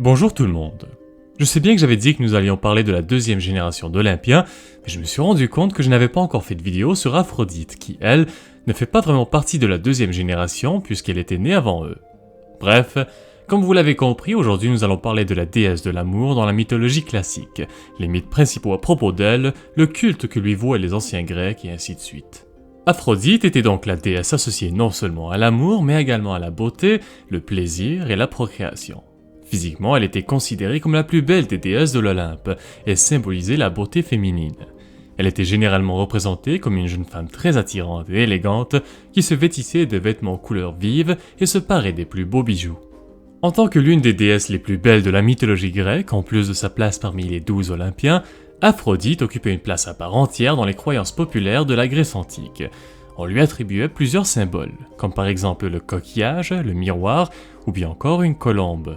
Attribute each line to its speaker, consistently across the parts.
Speaker 1: Bonjour tout le monde. Je sais bien que j'avais dit que nous allions parler de la deuxième génération d'Olympiens, mais je me suis rendu compte que je n'avais pas encore fait de vidéo sur Aphrodite, qui, elle, ne fait pas vraiment partie de la deuxième génération puisqu'elle était née avant eux. Bref, comme vous l'avez compris, aujourd'hui nous allons parler de la déesse de l'amour dans la mythologie classique, les mythes principaux à propos d'elle, le culte que lui vouaient les anciens Grecs et ainsi de suite. Aphrodite était donc la déesse associée non seulement à l'amour, mais également à la beauté, le plaisir et la procréation. Physiquement, elle était considérée comme la plus belle des déesses de l'Olympe et symbolisait la beauté féminine. Elle était généralement représentée comme une jeune femme très attirante et élégante qui se vêtissait de vêtements couleurs vives et se parait des plus beaux bijoux. En tant que l'une des déesses les plus belles de la mythologie grecque, en plus de sa place parmi les 12 Olympiens, Aphrodite occupait une place à part entière dans les croyances populaires de la Grèce antique. On lui attribuait plusieurs symboles, comme par exemple le coquillage, le miroir ou bien encore une colombe.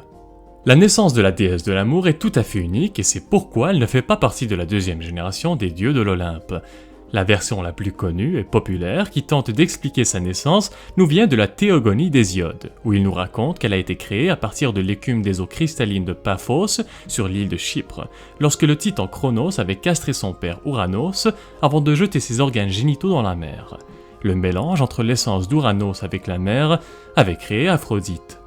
Speaker 1: La naissance de la déesse de l'amour est tout à fait unique et c'est pourquoi elle ne fait pas partie de la deuxième génération des dieux de l'Olympe. La version la plus connue et populaire qui tente d'expliquer sa naissance nous vient de la Théogonie d'Hésiode, où il nous raconte qu'elle a été créée à partir de l'écume des eaux cristallines de Paphos sur l'île de Chypre, lorsque le titan Cronos avait castré son père Ouranos avant de jeter ses organes génitaux dans la mer. Le mélange entre l'essence d'Ouranos avec la mer avait créé Aphrodite.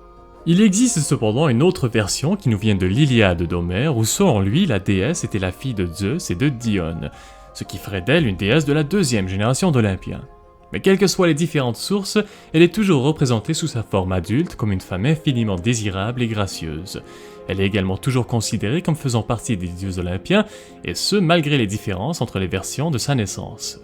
Speaker 1: Il existe cependant une autre version qui nous vient de l'Iliade d'Homère où selon lui la déesse était la fille de Zeus et de Dione, ce qui ferait d'elle une déesse de la deuxième génération d'Olympiens. Mais quelles que soient les différentes sources, elle est toujours représentée sous sa forme adulte comme une femme infiniment désirable et gracieuse. Elle est également toujours considérée comme faisant partie des dieux olympiens, et ce malgré les différences entre les versions de sa naissance.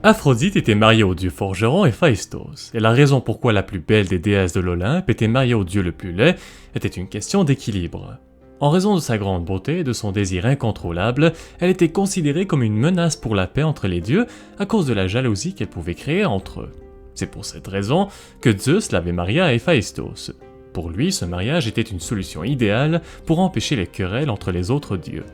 Speaker 1: Aphrodite était mariée au dieu forgeron Héphaïstos, et la raison pourquoi la plus belle des déesses de l'Olympe était mariée au dieu le plus laid était une question d'équilibre. En raison de sa grande beauté et de son désir incontrôlable, elle était considérée comme une menace pour la paix entre les dieux à cause de la jalousie qu'elle pouvait créer entre eux. C'est pour cette raison que Zeus l'avait mariée à Héphaïstos. Pour lui, ce mariage était une solution idéale pour empêcher les querelles entre les autres dieux.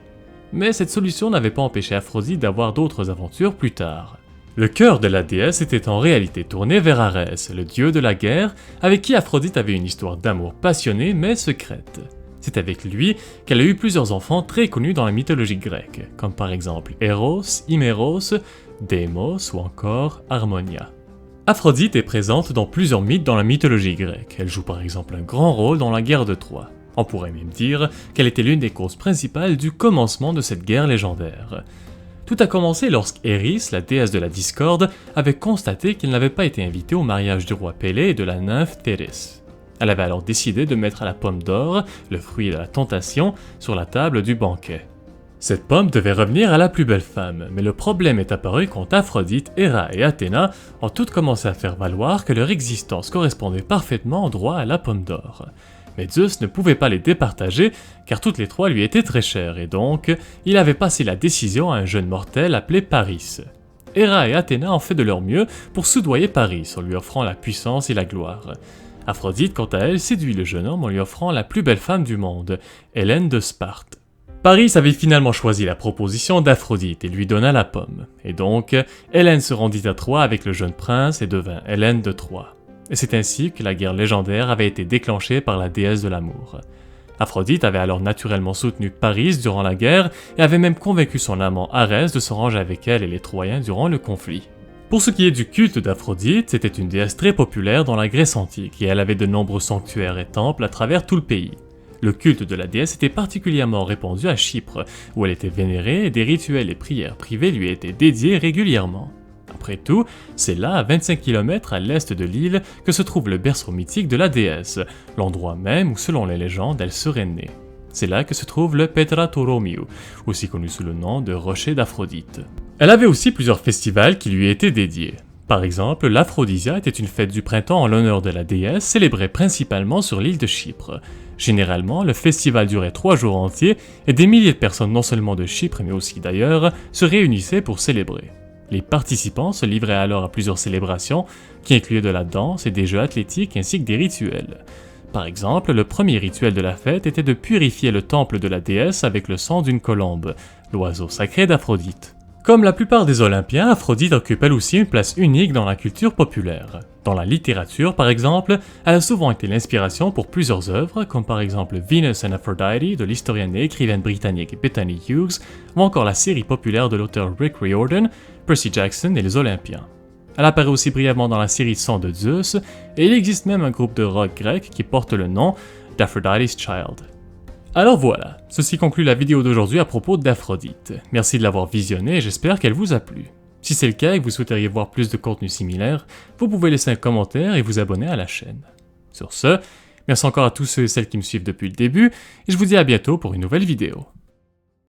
Speaker 1: Mais cette solution n'avait pas empêché Aphrodite d'avoir d'autres aventures plus tard. Le cœur de la déesse était en réalité tourné vers Arès, le dieu de la guerre, avec qui Aphrodite avait une histoire d'amour passionnée mais secrète. C'est avec lui qu'elle a eu plusieurs enfants très connus dans la mythologie grecque, comme par exemple Eros, Himéros, Déimos ou encore Harmonia. Aphrodite est présente dans plusieurs mythes dans la mythologie grecque, elle joue par exemple un grand rôle dans la guerre de Troie. On pourrait même dire qu'elle était l'une des causes principales du commencement de cette guerre légendaire. Tout a commencé lorsque Eris, la déesse de la discorde, avait constaté qu'elle n'avait pas été invitée au mariage du roi Pélée et de la nymphe Thérès. Elle avait alors décidé de mettre la pomme d'or, le fruit de la tentation, sur la table du banquet. Cette pomme devait revenir à la plus belle femme, mais le problème est apparu quand Aphrodite, Héra et Athéna ont toutes commencé à faire valoir que leur existence correspondait parfaitement au droit à la pomme d'or. Mais Zeus ne pouvait pas les départager car toutes les trois lui étaient très chères et donc il avait passé la décision à un jeune mortel appelé Paris. Héra et Athéna ont fait de leur mieux pour soudoyer Paris en lui offrant la puissance et la gloire. Aphrodite quant à elle séduit le jeune homme en lui offrant la plus belle femme du monde, Hélène de Sparte. Paris avait finalement choisi la proposition d'Aphrodite et lui donna la pomme, et donc Hélène se rendit à Troie avec le jeune prince et devint Hélène de Troie. Et c'est ainsi que la guerre légendaire avait été déclenchée par la déesse de l'amour. Aphrodite avait alors naturellement soutenu Paris durant la guerre et avait même convaincu son amant Arès de se ranger avec elle et les Troyens durant le conflit. Pour ce qui est du culte d'Aphrodite, c'était une déesse très populaire dans la Grèce antique et elle avait de nombreux sanctuaires et temples à travers tout le pays. Le culte de la déesse était particulièrement répandu à Chypre, où elle était vénérée et des rituels et prières privées lui étaient dédiés régulièrement. Après tout, c'est là, à 25 km à l'est de l'île, que se trouve le berceau mythique de la déesse, l'endroit même où, selon les légendes, elle serait née. C'est là que se trouve le Petra Toromiou, aussi connu sous le nom de rocher d'Aphrodite. Elle avait aussi plusieurs festivals qui lui étaient dédiés. Par exemple, l'Aphrodisia était une fête du printemps en l'honneur de la déesse, célébrée principalement sur l'île de Chypre. Généralement, le festival durait 3 jours entiers et des milliers de personnes non seulement de Chypre mais aussi d'ailleurs se réunissaient pour célébrer. Les participants se livraient alors à plusieurs célébrations qui incluaient de la danse et des jeux athlétiques ainsi que des rituels. Par exemple, le premier rituel de la fête était de purifier le temple de la déesse avec le sang d'une colombe, l'oiseau sacré d'Aphrodite. Comme la plupart des Olympiens, Aphrodite occupe elle aussi une place unique dans la culture populaire. Dans la littérature, par exemple, elle a souvent été l'inspiration pour plusieurs œuvres, comme par exemple Venus and Aphrodite de l'historienne et écrivaine britannique Bethany Hughes, ou encore la série populaire de l'auteur Rick Riordan, Percy Jackson et les Olympiens. Elle apparaît aussi brièvement dans la série Sang de Zeus, et il existe même un groupe de rock grec qui porte le nom d'Aphrodite's Child. Alors voilà, ceci conclut la vidéo d'aujourd'hui à propos d'Aphrodite. Merci de l'avoir visionnée et j'espère qu'elle vous a plu. Si c'est le cas et que vous souhaiteriez voir plus de contenu similaire, vous pouvez laisser un commentaire et vous abonner à la chaîne. Sur ce, merci encore à tous ceux et celles qui me suivent depuis le début, et je vous dis à bientôt pour une nouvelle vidéo.